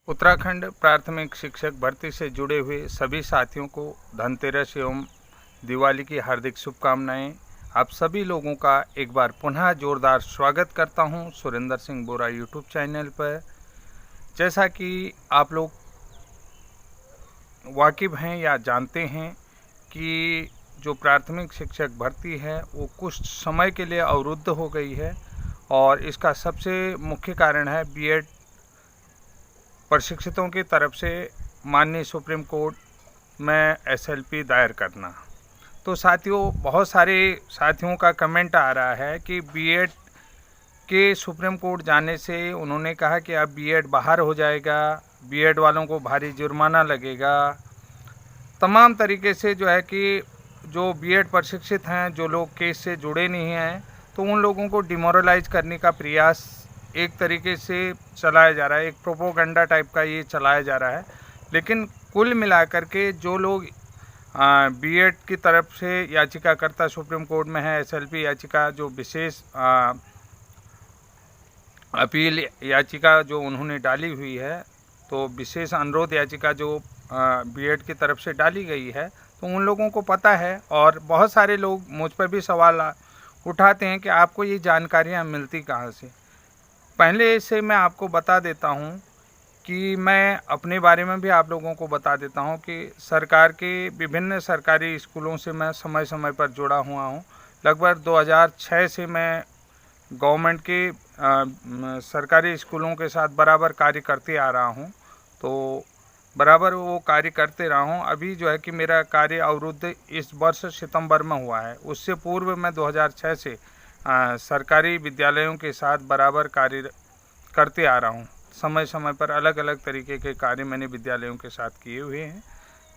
उत्तराखंड प्राथमिक शिक्षक भर्ती से जुड़े हुए सभी साथियों को धनतेरस एवं दिवाली की हार्दिक शुभकामनाएं। आप सभी लोगों का एक बार पुनः जोरदार स्वागत करता हूं सुरेंद्र सिंह बोरा यूट्यूब चैनल पर। जैसा कि आप लोग वाकिफ़ हैं या जानते हैं कि जो प्राथमिक शिक्षक भर्ती है वो कुछ समय के लिए अवरुद्ध हो गई है और इसका सबसे मुख्य कारण है बीएड प्रशिक्षितों की तरफ से माननीय सुप्रीम कोर्ट में एसएलपी दायर करना। तो साथियों, बहुत सारे साथियों का कमेंट आ रहा है कि बीएड के सुप्रीम कोर्ट जाने से उन्होंने कहा कि अब बीएड बाहर हो जाएगा, बीएड वालों को भारी जुर्माना लगेगा। तमाम तरीके से जो है कि जो बीएड प्रशिक्षित हैं, जो लोग केस से जुड़े नहीं हैं, तो उन लोगों को डिमोरलाइज करने का प्रयास एक तरीके से चलाया जा रहा है। एक प्रोपोगंडा टाइप का ये चलाया जा रहा है। लेकिन कुल मिलाकर के जो लोग बीएड की तरफ से याचिकाकर्ता सुप्रीम कोर्ट में है, एसएलपी याचिका जो विशेष अपील याचिका जो उन्होंने डाली हुई है, तो विशेष अनुरोध याचिका जो बीएड की तरफ से डाली गई है, तो उन लोगों को पता है। और बहुत सारे लोग मुझ पर भी सवाल उठाते हैं कि आपको ये जानकारियाँ मिलती कहाँ से। पहले से मैं आपको बता देता हूँ कि मैं अपने बारे में भी आप लोगों को बता देता हूँ कि सरकार के विभिन्न सरकारी स्कूलों से मैं समय समय पर जुड़ा हुआ हूँ। लगभग 2006 से मैं गवर्नमेंट के सरकारी स्कूलों के साथ बराबर कार्य करते आ रहा हूँ, तो बराबर वो कार्य करते रहा हूँ। अभी जो है कि मेरा कार्य अवरुद्ध इस वर्ष सितंबर में हुआ है। उससे पूर्व मैं 2006 से सरकारी विद्यालयों के साथ बराबर कार्य करते आ रहा हूँ। समय समय पर अलग अलग तरीके के कार्य मैंने विद्यालयों के साथ किए हुए हैं,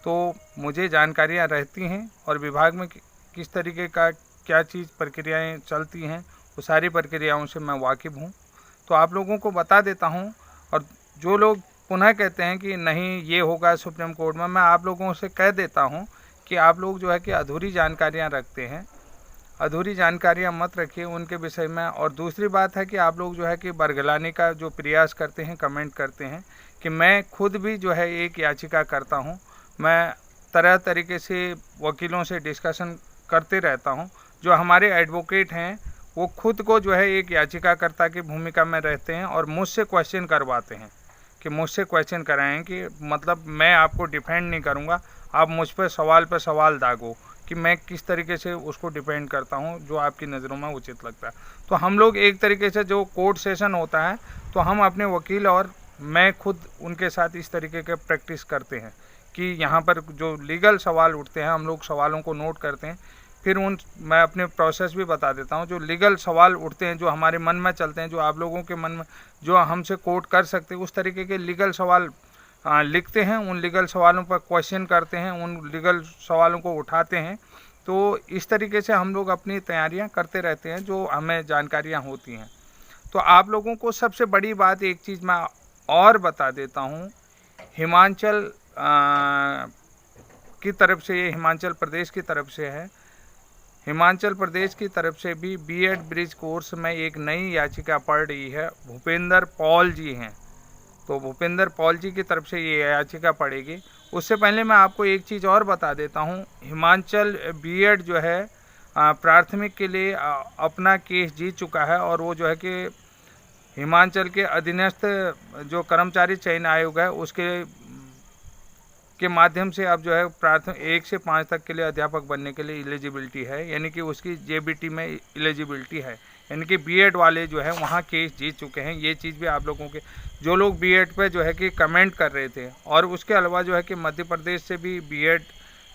तो मुझे जानकारियाँ रहती हैं और विभाग में किस तरीके का क्या चीज़ प्रक्रियाएं चलती हैं, वो सारी प्रक्रियाओं से मैं वाकिफ़ हूँ, तो आप लोगों को बता देता हूँ। और जो लोग पुनः कहते हैं कि नहीं ये होगा सुप्रीम कोर्ट में, मैं आप लोगों से कह देता हूँ कि आप लोग जो है कि अधूरी जानकारियाँ रखते हैं, अधूरी जानकारियाँ मत रखिए उनके विषय में। और दूसरी बात है कि आप लोग जो है कि बरगलाने का जो प्रयास करते हैं, कमेंट करते हैं, कि मैं खुद भी जो है एक याचिका करता हूँ। मैं तरह तरीके से वकीलों से डिस्कशन करते रहता हूँ। जो हमारे एडवोकेट हैं वो खुद को जो है एक याचिकाकर्ता की भूमिका में रहते हैं और मुझसे क्वेश्चन करवाते हैं कि मुझसे क्वेश्चन कराएं कि मतलब मैं आपको डिफेंड नहीं करूँगा, आप मुझ पर सवाल दागो कि मैं किस तरीके से उसको डिपेंड करता हूँ जो आपकी नज़रों में उचित लगता है। तो हम लोग एक तरीके से जो कोर्ट सेशन होता है, तो हम अपने वकील और मैं खुद उनके साथ इस तरीके के प्रैक्टिस करते हैं कि यहाँ पर जो लीगल सवाल उठते हैं, हम लोग सवालों को नोट करते हैं। फिर मैं अपने प्रोसेस भी बता देता हूँ। जो लीगल सवाल उठते हैं, जो हमारे मन में चलते हैं, जो आप लोगों के मन में जो हमसे कोर्ट कर सकते हैं, उस तरीके के लीगल सवाल लिखते हैं। उन लीगल सवालों पर क्वेश्चन करते हैं, उन लीगल सवालों को उठाते हैं। तो इस तरीके से हम लोग अपनी तैयारियां करते रहते हैं, जो हमें जानकारियां होती हैं। तो आप लोगों को सबसे बड़ी बात एक चीज़ मैं और बता देता हूं, हिमाचल की तरफ से, ये हिमाचल प्रदेश की तरफ से है, हिमाचल प्रदेश की तरफ से भी बीएड ब्रिज कोर्स में एक नई याचिका पड़ रही है। भूपेंद्र पॉल जी हैं, तो भूपेंद्र पॉल जी की तरफ से ये याचिका पड़ेगी। उससे पहले मैं आपको एक चीज़ और बता देता हूँ। हिमाचल बीएड जो है प्राथमिक के लिए अपना केस जीत चुका है और वो जो है कि हिमाचल के अधीनस्थ जो कर्मचारी चयन आयोग है उसके माध्यम से अब जो है प्राथमिक 1 से 5 तक के लिए अध्यापक बनने के लिए एलिजिबिलिटी है, यानी कि उसकी जेबीटी में एलिजिबिलिटी है। यानी कि बीएड वाले जो है वहाँ केस जीत चुके हैं। ये चीज़ भी आप लोगों के जो लोग बीएड पे जो है कि कमेंट कर रहे थे, और उसके अलावा जो है कि मध्य प्रदेश से भी बीएड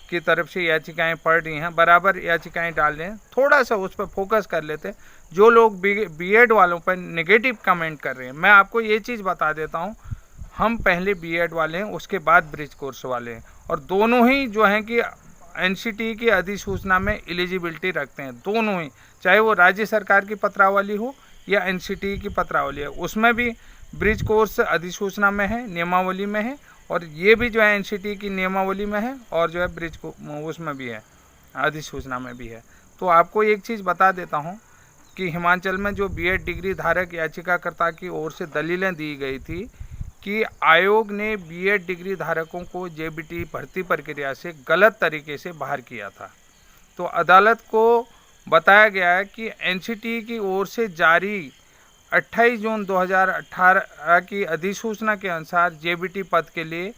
की तरफ से याचिकाएं पड़ रही हैं, बराबर याचिकाएं डाल रहे हैं। थोड़ा सा उस पर फोकस कर लेते हैं। जो लोग बीएड वालों पर नेगेटिव कमेंट कर रहे हैं, मैं आपको ये चीज़ बता देता हूँ, हम पहले बीएड वाले हैं, उसके बाद ब्रिज कोर्स वाले हैं, और दोनों ही जो हैं कि एनसीटी की अधिसूचना में एलिजिबिलिटी रखते हैं। दोनों ही, चाहे वो राज्य सरकार की पत्रावली हो या एनसीटी की पत्रावली है, उसमें भी ब्रिज कोर्स अधिसूचना में है, नियमावली में है, और ये भी जो है एनसीटी की नियमावली में है, और जो है ब्रिज को उसमें भी है, अधिसूचना में भी है। तो आपको एक चीज़ बता देता हूँ कि हिमाचल में जो बीएड डिग्री धारक याचिकाकर्ता की ओर से दलीलें दी गई थी कि आयोग ने बीएड डिग्री धारकों को जेबीटी भर्ती प्रक्रिया से गलत तरीके से बाहर किया था। तो अदालत को बताया गया है कि एनसीटी की ओर से जारी 28 जून 2018 की अधिसूचना के अनुसार जेबीटी पद के लिए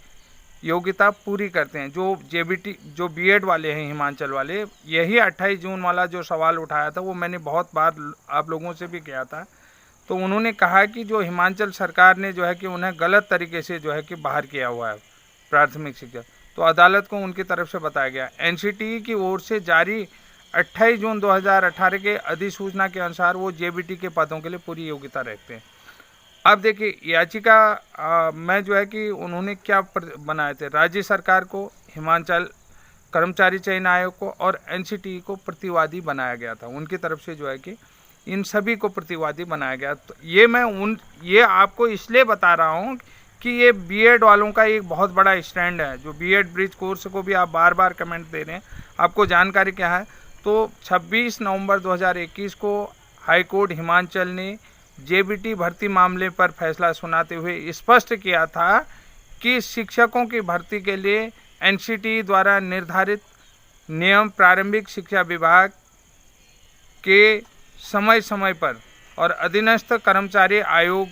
योग्यता पूरी करते हैं। जो बीएड वाले हैं हिमाचल वाले, यही 28 जून वाला जो सवाल उठाया था वो मैंने बहुत बार आप लोगों से भी किया था। तो उन्होंने कहा कि जो हिमाचल सरकार ने जो है कि उन्हें गलत तरीके से जो है कि बाहर किया हुआ है प्राथमिक शिक्षा। तो अदालत को उनकी तरफ से बताया गया एनसीटी की ओर से जारी 28 जून 2018 के अधिसूचना के अनुसार वो जेबीटी के पदों के लिए पूरी योग्यता रखते हैं। अब देखिए याचिका में जो है कि उन्होंने क्या बनाए थे, राज्य सरकार को, हिमाचल कर्मचारी चयन आयोग को और एनसीटी को प्रतिवादी बनाया गया था। उनकी तरफ से जो है कि इन सभी को प्रतिवादी बनाया गया। तो ये आपको इसलिए बता रहा हूँ कि ये बीएड वालों का एक बहुत बड़ा स्टैंड है। जो बीएड ब्रिज कोर्स को भी आप बार बार कमेंट दे रहे हैं, आपको जानकारी क्या है। तो 26 नवंबर 2021 को हाईकोर्ट हिमाचल ने जेबीटी भर्ती मामले पर फैसला सुनाते हुए स्पष्ट किया था कि शिक्षकों की भर्ती के लिए एनसीटी द्वारा निर्धारित नियम प्रारंभिक शिक्षा विभाग के समय समय पर और अधीनस्थ कर्मचारी आयोग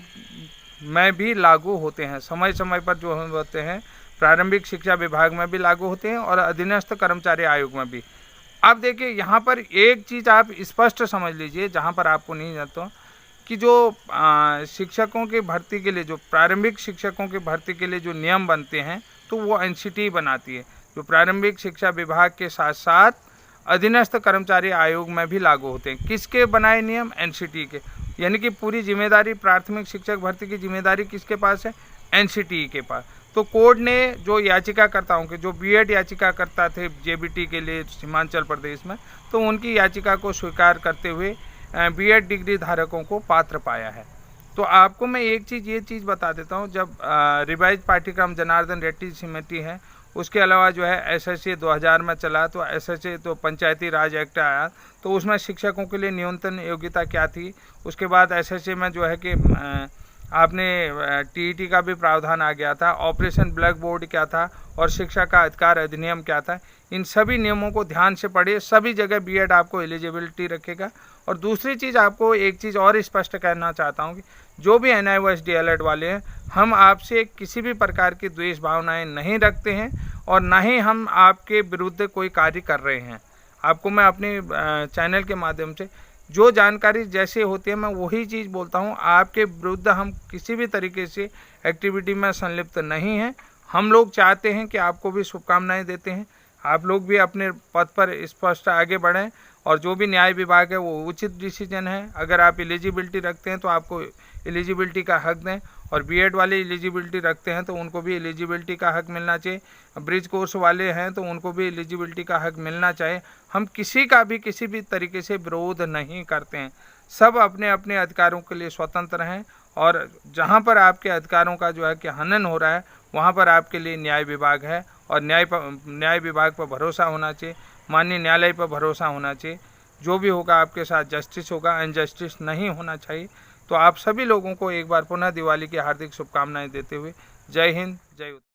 में भी लागू होते हैं। समय समय पर जो होते हैं प्रारंभिक शिक्षा विभाग में भी लागू होते हैं और अधीनस्थ कर्मचारी आयोग में भी। अब देखिए यहाँ पर एक चीज़ आप स्पष्ट समझ लीजिए, जहाँ पर आपको नहीं जाता कि जो शिक्षकों की भर्ती के लिए, जो प्रारंभिक शिक्षकों की भर्ती के लिए जो नियम बनते हैं तो वो एनसीटी बनाती है। जो प्रारंभिक शिक्षा विभाग के साथ साथ अधीनस्थ कर्मचारी आयोग में भी लागू होते हैं। किसके बनाए नियम? एनसीटी के। यानी कि पूरी जिम्मेदारी प्राथमिक शिक्षक भर्ती की जिम्मेदारी किसके पास है? एनसीटी के पास। तो कोर्ट ने जो याचिकाकर्ताओं के, जो बीएड याचिकाकर्ता थे जेबीटी के लिए हिमाचल प्रदेश में, तो उनकी याचिका को स्वीकार करते हुए बीएड डिग्री धारकों को पात्र पाया है। तो आपको मैं ये चीज़ बता देता हूँ, जब रिवाइज पाठ्यक्रम जनार्दन रेड्डी समिति है, उसके अलावा जो है एसएसए 2000 में चला, तो एसएसए तो पंचायती राज एक्ट आया, तो उसमें शिक्षकों के लिए न्यूनतम योग्यता क्या थी। उसके बाद एसएसए में जो है कि आपने टीईटी का भी प्रावधान आ गया था, ऑपरेशन ब्लैक बोर्ड क्या था और शिक्षा का अधिकार अधिनियम क्या था। इन सभी नियमों को ध्यान से पढ़िए, सभी जगह बीएड आपको एलिजिबिलिटी रखेगा। और दूसरी चीज़, आपको एक चीज़ और स्पष्ट कहना चाहता हूँ कि जो भी NIOS DLED वाले हैं, हम आपसे किसी भी प्रकार की द्वेष भावनाएं नहीं रखते हैं और ना ही हम आपके विरुद्ध कोई कार्य कर रहे हैं। आपको मैं अपने चैनल के माध्यम से जो जानकारी जैसे होती है मैं वही चीज़ बोलता हूँ। आपके विरुद्ध हम किसी भी तरीके से एक्टिविटी में संलिप्त नहीं हैं। हम लोग चाहते हैं कि आपको भी शुभकामनाएं देते हैं, आप लोग भी अपने पद पर स्पष्ट आगे बढ़ें और जो भी न्याय विभाग है वो उचित डिसीजन है। अगर आप एलिजिबिलिटी रखते हैं तो आपको एलिजिबिलिटी का हक दें, और बीएड वाले एलिजिबिलिटी रखते हैं तो उनको भी एलिजिबिलिटी का हक मिलना चाहिए। ब्रिज कोर्स वाले हैं तो उनको भी एलिजिबिलिटी का हक मिलना चाहिए। हम किसी का भी किसी भी तरीके से विरोध नहीं करते हैं। सब अपने अपने अधिकारों के लिए स्वतंत्र हैं, और जहाँ पर आपके अधिकारों का जो है कि हनन हो रहा है वहाँ पर आपके लिए न्याय विभाग है, और न्याय विभाग पर भरोसा होना चाहिए, माननीय न्यायालय पर भरोसा होना चाहिए। जो भी होगा आपके साथ जस्टिस होगा, इनजस्टिस नहीं होना चाहिए। तो आप सभी लोगों को एक बार पुनः दिवाली की हार्दिक शुभकामनाएं देते हुए जय हिंद, जय उत्तर।